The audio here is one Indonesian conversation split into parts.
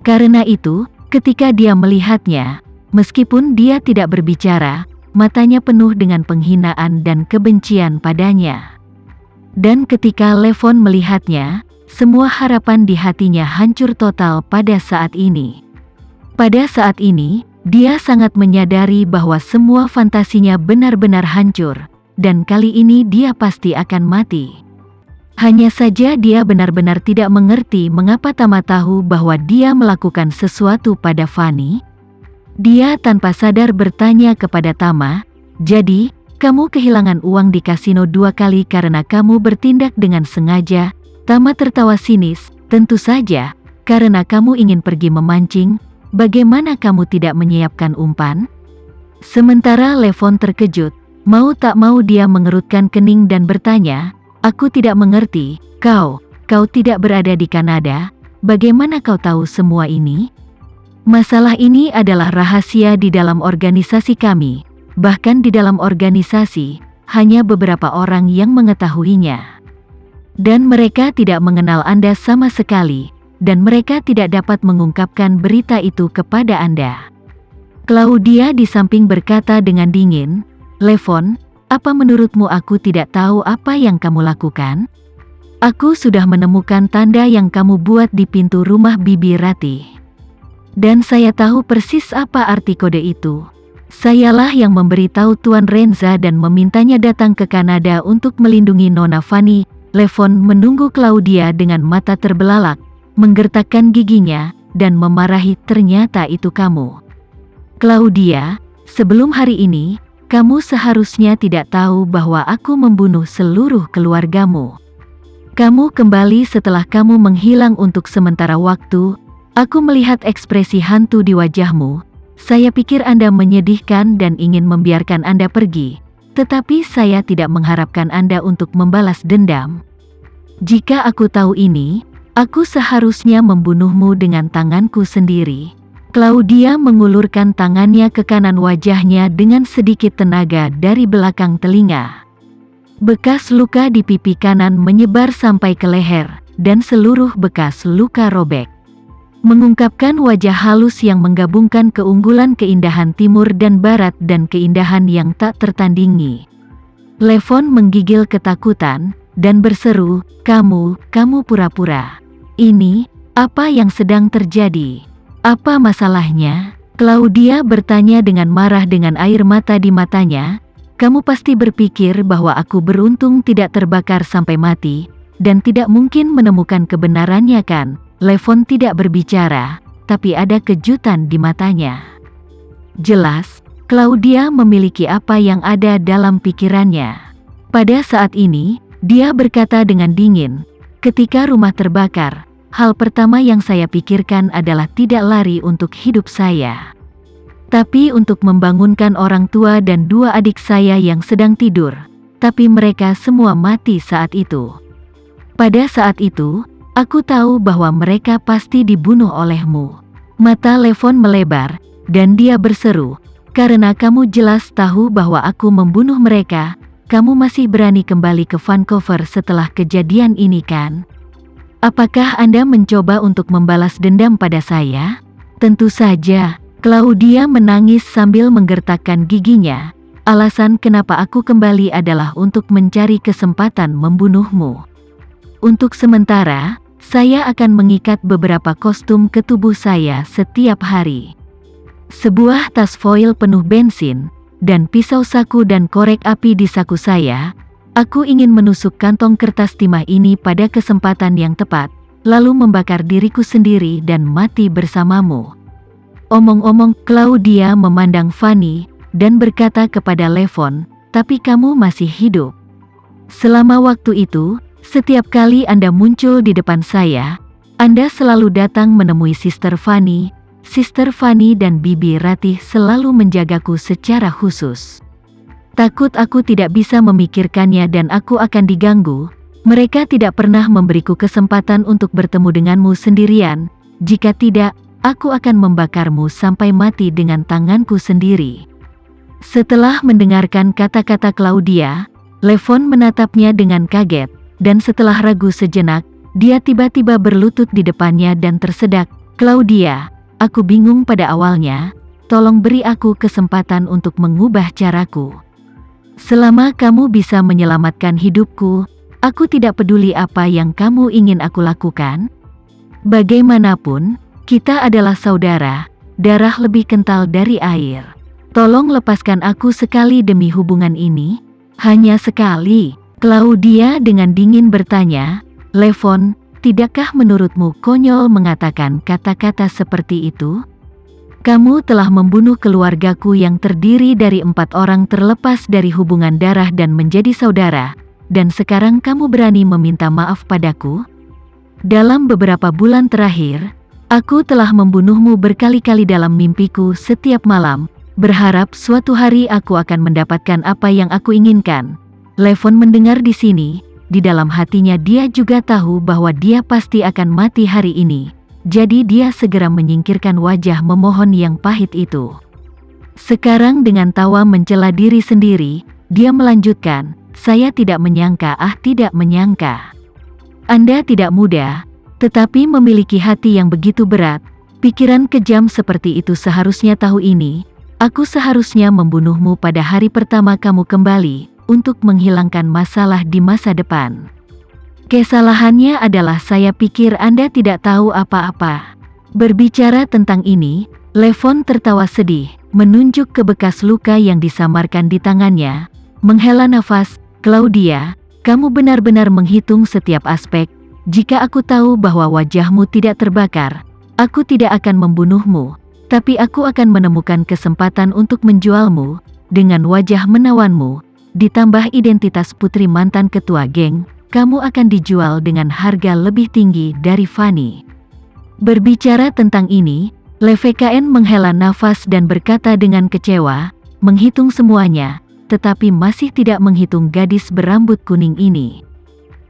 Karena itu, ketika dia melihatnya, meskipun dia tidak berbicara, matanya penuh dengan penghinaan dan kebencian padanya. Dan ketika Levon melihatnya, semua harapan di hatinya hancur total pada saat ini. Pada saat ini, dia sangat menyadari bahwa semua fantasinya benar-benar hancur, dan kali ini dia pasti akan mati. Hanya saja dia benar-benar tidak mengerti mengapa Tama tahu bahwa dia melakukan sesuatu pada Fanny. Dia tanpa sadar bertanya kepada Tama, "Jadi, kamu kehilangan uang di kasino 2 kali karena kamu bertindak dengan sengaja?" Tama tertawa sinis, "Tentu saja, karena kamu ingin pergi memancing. Bagaimana kamu tidak menyiapkan umpan?" Sementara Levon terkejut, mau tak mau dia mengerutkan kening dan bertanya, "Aku tidak mengerti, kau tidak berada di Kanada, bagaimana kau tahu semua ini?" "Masalah ini adalah rahasia di dalam organisasi kami, bahkan di dalam organisasi, hanya beberapa orang yang mengetahuinya. Dan mereka tidak mengenal Anda sama sekali, dan mereka tidak dapat mengungkapkan berita itu kepada Anda." Claudia di samping berkata dengan dingin, "Levon, apa menurutmu aku tidak tahu apa yang kamu lakukan? Aku sudah menemukan tanda yang kamu buat di pintu rumah Bibi Ratih. Dan saya tahu persis apa arti kode itu. Sayalah yang memberitahu Tuan Renza dan memintanya datang ke Kanada untuk melindungi Nona Fanny." Levon menunggu Claudia dengan mata terbelalak, menggertakkan giginya, dan memarahi, "Ternyata itu kamu. Claudia, sebelum hari ini, kamu seharusnya tidak tahu bahwa aku membunuh seluruh keluargamu. Kamu kembali setelah kamu menghilang untuk sementara waktu. Aku melihat ekspresi hantu di wajahmu. Saya pikir Anda menyedihkan dan ingin membiarkan Anda pergi, tetapi saya tidak mengharapkan Anda untuk membalas dendam. Jika aku tahu ini, aku seharusnya membunuhmu dengan tanganku sendiri." Claudia mengulurkan tangannya ke kanan wajahnya dengan sedikit tenaga dari belakang telinga. Bekas luka di pipi kanan menyebar sampai ke leher, dan seluruh bekas luka robek. Mengungkapkan wajah halus yang menggabungkan keunggulan keindahan timur dan barat dan keindahan yang tak tertandingi. Levon menggigil ketakutan, dan berseru, kamu pura-pura. Ini, apa yang sedang terjadi? Apa masalahnya?" Claudia bertanya dengan marah dengan air mata di matanya. "Kamu pasti berpikir bahwa aku beruntung tidak terbakar sampai mati, dan tidak mungkin menemukan kebenarannya kan?" Levon tidak berbicara, tapi ada kejutan di matanya. Jelas, Claudia memiliki apa yang ada dalam pikirannya. Pada saat ini, dia berkata dengan dingin, "Ketika rumah terbakar, hal pertama yang saya pikirkan adalah tidak lari untuk hidup saya, tapi untuk membangunkan orang tua dan 2 adik saya yang sedang tidur, tapi mereka semua mati saat itu. Pada saat itu, aku tahu bahwa mereka pasti dibunuh olehmu." Mata Levon melebar, dan dia berseru, "Karena kamu jelas tahu bahwa aku membunuh mereka, kamu masih berani kembali ke Vancouver setelah kejadian ini kan? Apakah Anda mencoba untuk membalas dendam pada saya?" "Tentu saja." Claudia menangis sambil menggertakkan giginya. "Alasan kenapa aku kembali adalah untuk mencari kesempatan membunuhmu. Untuk sementara, saya akan mengikat beberapa kostum ke tubuh saya setiap hari. Sebuah tas foil penuh bensin, dan pisau saku dan korek api di saku saya. Aku ingin menusuk kantong kertas timah ini pada kesempatan yang tepat, lalu membakar diriku sendiri dan mati bersamamu." Omong-omong, Claudia memandang Fanny, dan berkata kepada Levon, "Tapi kamu masih hidup. Selama waktu itu, setiap kali Anda muncul di depan saya, Anda selalu datang menemui Sister Fanny. Sister Fanny dan Bibi Ratih selalu menjagaku secara khusus. Takut aku tidak bisa memikirkannya dan aku akan diganggu. Mereka tidak pernah memberiku kesempatan untuk bertemu denganmu sendirian. Jika tidak, aku akan membakarmu sampai mati dengan tanganku sendiri." Setelah mendengarkan kata-kata Claudia, Levon menatapnya dengan kaget, dan setelah ragu sejenak, dia tiba-tiba berlutut di depannya dan tersedak, Claudia, aku bingung pada awalnya, tolong beri aku kesempatan untuk mengubah caraku. Selama kamu bisa menyelamatkan hidupku, aku tidak peduli apa yang kamu ingin aku lakukan. Bagaimanapun, kita adalah saudara, darah lebih kental dari air. Tolong lepaskan aku sekali demi hubungan ini. Hanya sekali. Claudia dengan dingin bertanya, Levon, tidakkah menurutmu konyol mengatakan kata-kata seperti itu? Kamu telah membunuh keluargaku yang terdiri dari 4 orang terlepas dari hubungan darah dan menjadi saudara, dan sekarang kamu berani meminta maaf padaku? Dalam beberapa bulan terakhir, aku telah membunuhmu berkali-kali dalam mimpiku setiap malam, berharap suatu hari aku akan mendapatkan apa yang aku inginkan. Levon mendengar di sini, di dalam hatinya dia juga tahu bahwa dia pasti akan mati hari ini. Jadi dia segera menyingkirkan wajah memohon yang pahit itu. Sekarang dengan tawa mencela diri sendiri, dia melanjutkan, saya tidak menyangka, tidak menyangka. Anda tidak muda, tetapi memiliki hati yang begitu berat. Pikiran kejam seperti itu seharusnya tahu ini. Aku seharusnya membunuhmu pada hari pertama kamu kembali, untuk menghilangkan masalah di masa depan. Kesalahannya adalah saya pikir Anda tidak tahu apa-apa. Berbicara tentang ini, Levon tertawa sedih, menunjuk ke bekas luka yang disamarkan di tangannya. Menghela nafas, Claudia, kamu benar-benar menghitung setiap aspek. Jika aku tahu bahwa wajahmu tidak terbakar, aku tidak akan membunuhmu. Tapi aku akan menemukan kesempatan untuk menjualmu, dengan wajah menawanmu, ditambah identitas putri mantan ketua geng, kamu akan dijual dengan harga lebih tinggi dari Fanny. Berbicara tentang ini, LVKN menghela nafas dan berkata dengan kecewa, menghitung semuanya, tetapi masih tidak menghitung gadis berambut kuning ini.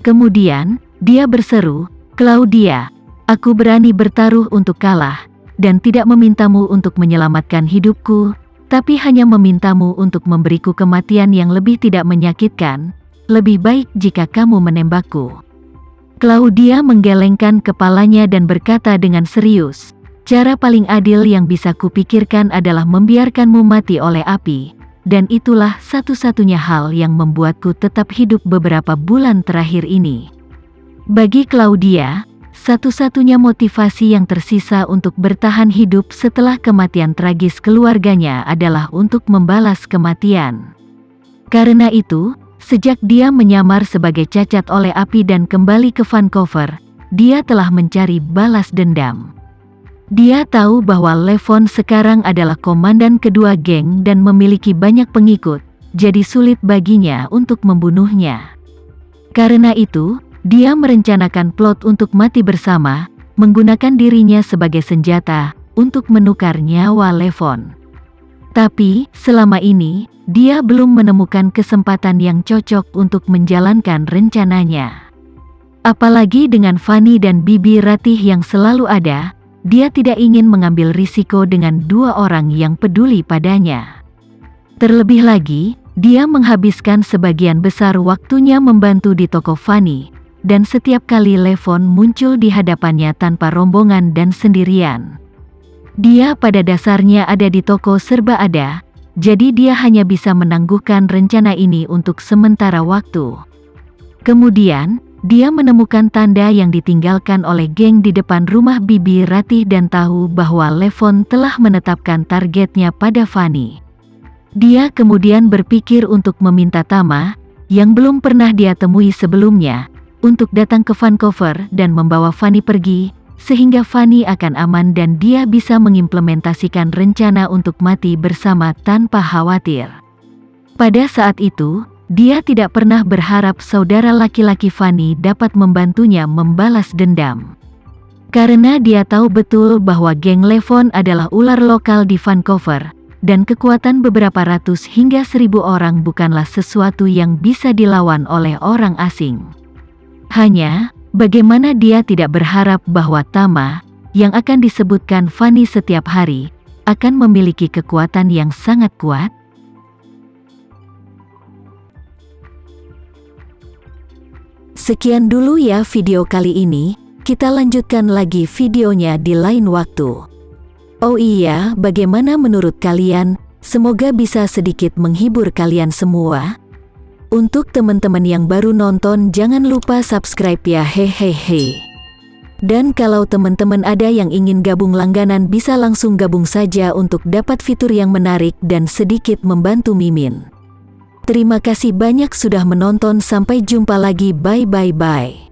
Kemudian, dia berseru, Claudia, aku berani bertaruh untuk kalah, dan tidak memintamu untuk menyelamatkan hidupku, tapi hanya memintamu untuk memberiku kematian yang lebih tidak menyakitkan. Lebih baik jika kamu menembakku. Claudia menggelengkan kepalanya dan berkata dengan serius, cara paling adil yang bisa kupikirkan adalah membiarkanmu mati oleh api, dan itulah satu-satunya hal yang membuatku tetap hidup beberapa bulan terakhir ini. Bagi Claudia, satu-satunya motivasi yang tersisa untuk bertahan hidup setelah kematian tragis keluarganya adalah untuk membalas kematian. Karena itu, sejak dia menyamar sebagai cacat oleh api dan kembali ke Vancouver, dia telah mencari balas dendam. Dia tahu bahwa Levon sekarang adalah komandan kedua geng dan memiliki banyak pengikut, jadi sulit baginya untuk membunuhnya. Karena itu, dia merencanakan plot untuk mati bersama, menggunakan dirinya sebagai senjata, untuk menukar nyawa Levon. Tapi, selama ini, dia belum menemukan kesempatan yang cocok untuk menjalankan rencananya. Apalagi dengan Fanny dan Bibi Ratih yang selalu ada, dia tidak ingin mengambil risiko dengan 2 orang yang peduli padanya. Terlebih lagi, dia menghabiskan sebagian besar waktunya membantu di toko Fanny, dan setiap kali Levon muncul di hadapannya tanpa rombongan dan sendirian. Dia pada dasarnya ada di toko serba ada, jadi dia hanya bisa menangguhkan rencana ini untuk sementara waktu. Kemudian, dia menemukan tanda yang ditinggalkan oleh geng di depan rumah Bibi Ratih dan tahu bahwa Levon telah menetapkan targetnya pada Fanny. Dia kemudian berpikir untuk meminta Tama, yang belum pernah dia temui sebelumnya, untuk datang ke Vancouver dan membawa Fanny pergi, sehingga Fanny akan aman dan dia bisa mengimplementasikan rencana untuk mati bersama tanpa khawatir. Pada saat itu, dia tidak pernah berharap saudara laki-laki Fanny dapat membantunya membalas dendam. Karena dia tahu betul bahwa geng Levon adalah ular lokal di Vancouver, dan kekuatan beberapa ratus hingga 1000 orang bukanlah sesuatu yang bisa dilawan oleh orang asing. Hanya, bagaimana dia tidak berharap bahwa Tama, yang akan disebutkan Fanny setiap hari, akan memiliki kekuatan yang sangat kuat? Sekian dulu ya video kali ini, kita lanjutkan lagi videonya di lain waktu. Oh iya, bagaimana menurut kalian? Semoga bisa sedikit menghibur kalian semua. Untuk teman-teman yang baru nonton, jangan lupa subscribe ya, hehehe. Dan kalau teman-teman ada yang ingin gabung langganan, bisa langsung gabung saja untuk dapat fitur yang menarik dan sedikit membantu Mimin. Terima kasih banyak sudah menonton, sampai jumpa lagi, bye bye bye.